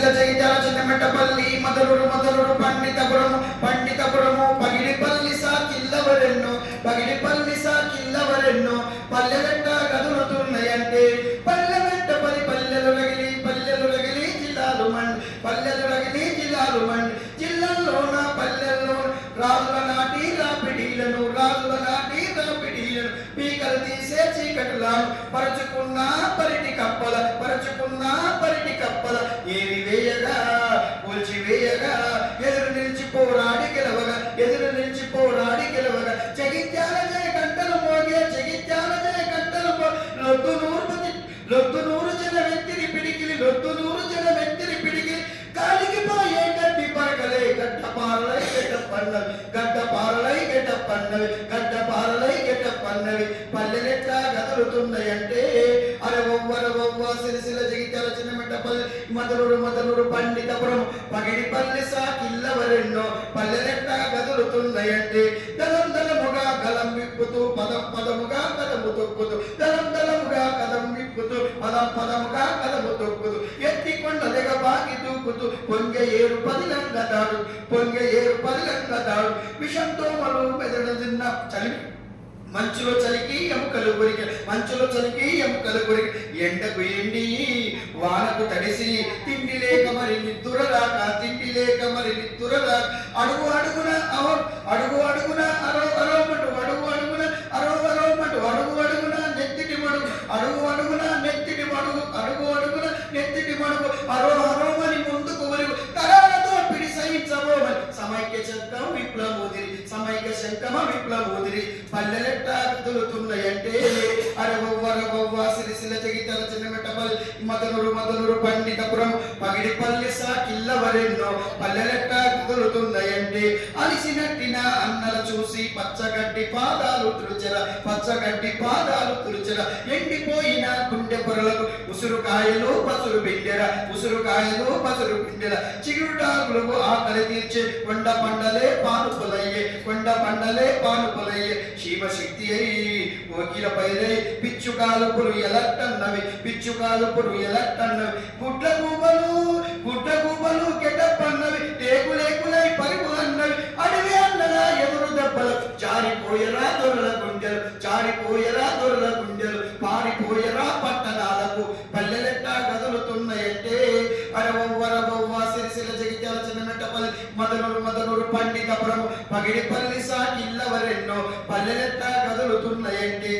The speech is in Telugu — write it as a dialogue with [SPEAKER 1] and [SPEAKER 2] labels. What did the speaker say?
[SPEAKER 1] సిరిసిల్ల జగిత్యాల చిన్నమెట్టపల్లి మదలూరు మదలూరు పండితపురము పగిడిపల్లి సాకిల్లవరెన్నో పగిడిపల్లి సాకిల్లవరెన్నో పల్లెవెంట కదులుతున్నాయంటే పల్లెవెంట పల్లెలు రగిలి జిల్లాలు మండి జిల్లాల్లోన పల్లెల్లో రాజుల నాటి రాపిడీలను పీకలు తీసే చీకటులను పరుచుకున్న పరిటి కప్పల ఏరి వేయగా కూల్చివేయగా ఎదురు నిలిచి పోరాడి గెలవగా జగిత్యాల జయ కంటలు మోగే లొద్దు నూరు జన వెత్తిరి పిడికిలి కాలికి పోయే గడ్డి పరకలే గడ్డ పారలై గడ్డ పన్నవి పల్లెలెట్లా గదులుతున్నాయంటే అరవవ్వ సిరిసిల్ల జగిత్యాల చిన్నమెట్టపల్లి మదలూరు పండితపురం పగిడిపల్లి సాకిల్లవరెన్నో పల్లెలెట్లా గదులుతున్నాయంటే దళముగా గలం విప్పుతూ పదముగా కదము తొక్కుతూ దళముగా కదం విప్పుతూ పదముగా కదము తొక్కుతూ ఎత్తి కొండ బాగి దూకుతూ పొంగె ఏరు పదిలంగతాడు విషంతో మలు మెదడు తిన్న చలి మంచులో చలికి ఎముకలు కొరికి ఎండకు ఎండి వానకు తడిసి తిండి లేక మరి నిద్దురరాక అడుగు అడుగున నెత్తిటి మడుగు అరోమని ముందుకు ఒరుగు తరాలతో పిడి సహించబోమని సమైక్య శంకమ విప్లవోదిరి పల్లెలెట్ట కదులుతున్నాయంటే అరవవ్వ సిరిసిల్ల జగిత్యాల చిన్నమెట్టపల్లి మదలూరు పండితపురం పగిడిపల్లి సాకిల్లవరెన్నో పల్లెలెట్ట కదులుతున్నాయంటే అలిసినట్టిన అన్నల చూసి పచ్చగడ్డి పాదాలు తుడిచెర ఎండిపోయిన గుండె పొరలకు ఉసురుకాయలు పసురు బిడ్డెర చిగురుటాకులకు ఆకలి తీర్చే కొండ పండలే పానుపులయ్యే శివశక్తి అయి ఓకిల పైరై పిచ్చుకాలుపులు ఎలట్టన్నవి గుడ్ల గూబలు కెటప్పన్నవి టేకులేకులై పరుగు అన్నవి అడవి అన్నలా ఎదురు దెబ్బలు జారిపోయరా దొరల గుండెలు పారిపోయరా పట్టణాలకు పల్లెలెట్ట గదులుతున్నాయంటే అరవవ్వ సిరిసిల్ల జగిత్యాల చిన్నమెట్టపల్లి మదలూరు పండితపురం పగిడిపల్లి సాకిల్లవరెన్నో పల్లెలెట్ట గదులుతున్నాయంటే